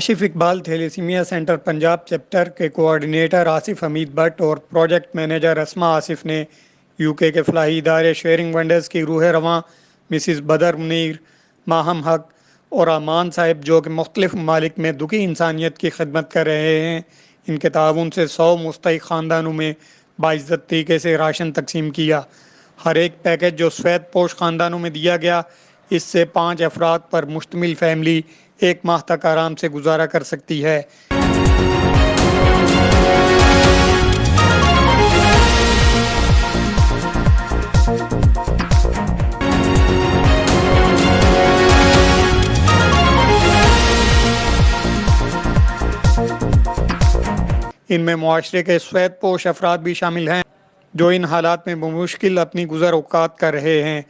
Kashif Iqbal thalassaemia centre Punjab chapter के coordinator Asif Hameed Bhatt और project manager अस्मा आसिफ ने यूके के फलाही इदारे शेयरिंग वंडर्स की रूह रवां मिसिस बदर मुनीर, माहम हक और अमान साहिब जो कि मुख्तलिफ ममालिक में दुखी इंसानियत की खिदमत कर रहे हैं, इनके ताउन से 100 मुस्तहिक ख़ानदानों में बाइज़्ज़त तरीके से राशन तकसीम किया। हर एक पैकेज जो सफ़ेद पोश ख़ानदानों में दिया गया, इससे 5 अफराद पर मुश्तमिल फैमिली 1 माह तक आराम से गुजारा कर सकती है। इनमें मुआशरे के सफ़ेद पोश अफराद भी शामिल हैं जो इन हालात में मुश्किल अपनी गुज़र औक़ात कर रहे हैं।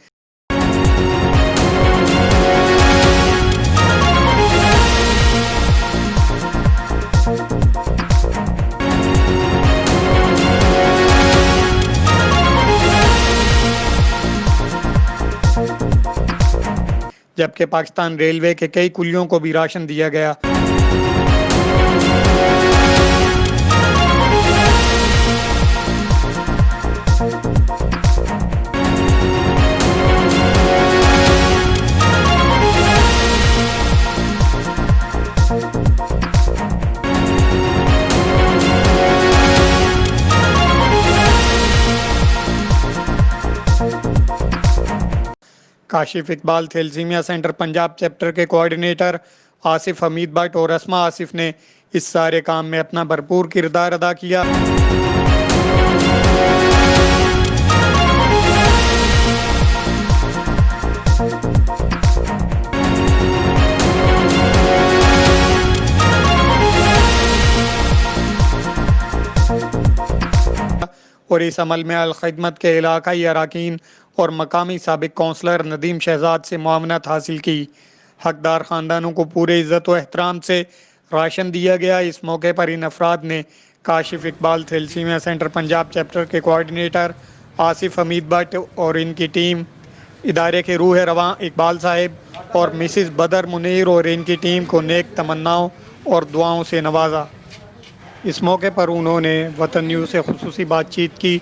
जबकि पाकिस्तान रेलवे के कई कुलियों को भी राशन दिया गया। Kashif Iqbal thalassaemia centre Punjab chapter के कोऑर्डिनेटर आसिफ हमीद भट्ट और अस्मा आसिफ ने इस सारे काम में अपना भरपूर किरदार अदा किया। और इस अमल में अल-खिदमत के इलाकाई अराकीन और मकामी साबिक कौंसलर नदीम शहजाद से मुआवनत हासिल की। हकदार ख़ानदानों को पूरे इज़्ज़त व एहतराम से राशन दिया गया। इस मौके पर इन अफराद ने Kashif Iqbal thalassaemia centre Punjab chapter के कोऑर्डिनेटर आसिफ हमीद भट्ट और इनकी टीम, इदारे के रूह रवां इकबाल साहिब और मिसिस बदर मुनीर और इनकी टीम को नेक तमन्नाओं और दुआओं से नवाजा। इस मौके पर उन्होंने वतन न्यूज़ से खुसूसी बातचीत की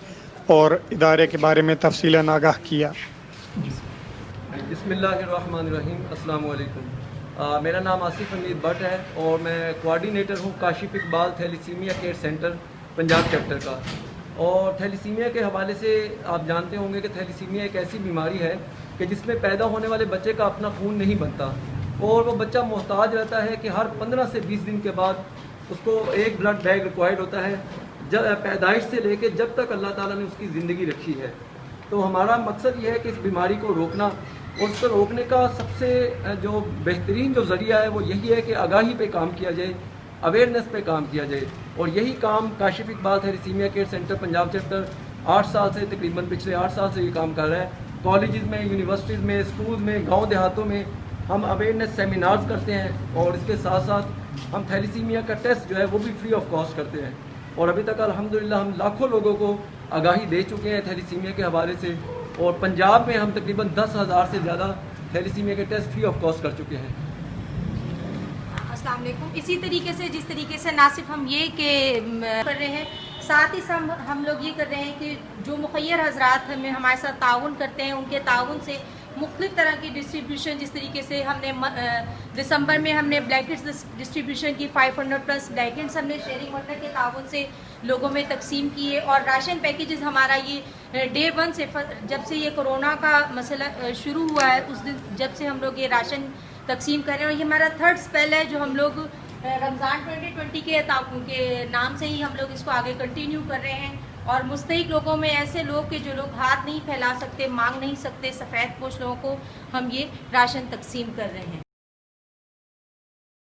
और इदारे के बारे में तफसीलन आगाह किया। बिस्मिल्लाहिर्रहमानिर्रहीम, अस्सलाम वालेकुम। मेरा नाम आसिफ हमीद भट्ट है और मैं कोऑर्डिनेटर हूँ Kashif Iqbal thalassaemia care centre Punjab chapter का। और थैलेसीमिया के हवाले से आप जानते होंगे कि थैलेसीमिया एक ऐसी बीमारी है कि जिसमें पैदा होने वाले बच्चे का अपना खून नहीं बनता और वो बच्चा मोहताज रहता है कि हर 15 से 20 दिन के बाद उसको एक ब्लड बैग रिक्वायर्ड होता है, जब पैदाइश से लेके जब तक अल्लाह ताला ने उसकी ज़िंदगी रखी है। तो हमारा मकसद ये है कि इस बीमारी को रोकना, और उसको रोकने का सबसे जो बेहतरीन जो ज़रिया है वो यही है कि आगाही पे काम किया जाए, अवेयरनेस पे काम किया जाए। और यही काम Kashif Iqbal thalassaemia care centre Punjab chapter 8 साल से, तकरीबन पिछले 8 साल से ये काम कर रहा है। कॉलेज़ में, यूनिवर्सिटीज़ में, स्कूल में, गाँव देहातों में हम अवेयरनेस सेमिनार्स करते हैं और इसके साथ साथ हम थैलेसीमिया का टेस्ट जो है वो भी फ्री ऑफ कॉस्ट करते हैं। और अभी तक अल्हम्दुलिल्लाह हम लाखों लोगों को आगाही दे चुके हैं थैलेसीमिया के हवाले से, और पंजाब में हम तकरीबन 10,000 से ज़्यादा थैलेसीमिया के टेस्ट फ्री ऑफ कॉस्ट कर चुके हैं। अस्सलाम वालेकुम। इसी तरीके से जिस तरीके से ना सिर्फ हम ये के कर रहे हैं, साथ ही हम लोग ये कर रहे हैं कि जो मुखय्यर हजरात हमें हमारे साथ ताउन करते हैं, उनके ताउन से मुख्तलिफ तरह की डिस्ट्रीब्यूशन, जिस तरीके से हमने दिसंबर में हमने ब्लैंकेट्स डिस्ट्रीब्यूशन की 500 प्लस ब्लैंकेट्स हमने शेयरिंग वर्कर के ताउन से लोगों में तकसीम किए। और राशन पैकेजेस हमारा ये डे 1 से, जब से ये कोरोना का मसला शुरू हुआ है उस दिन जब से हम लोग ये राशन तकसीम कर रहे हैं। और ये हमारा 3rd स्पेल है जो हम लोग रमज़ान 2020 के नाम से ही हम लोग इसको आगे कंटिन्यू कर रहे हैं। और मुस्तहिक लोगों में ऐसे लोग के जो लोग हाथ नहीं फैला सकते, मांग नहीं सकते, सफ़ेद पोश लोगों को हम ये राशन तकसीम कर रहे हैं।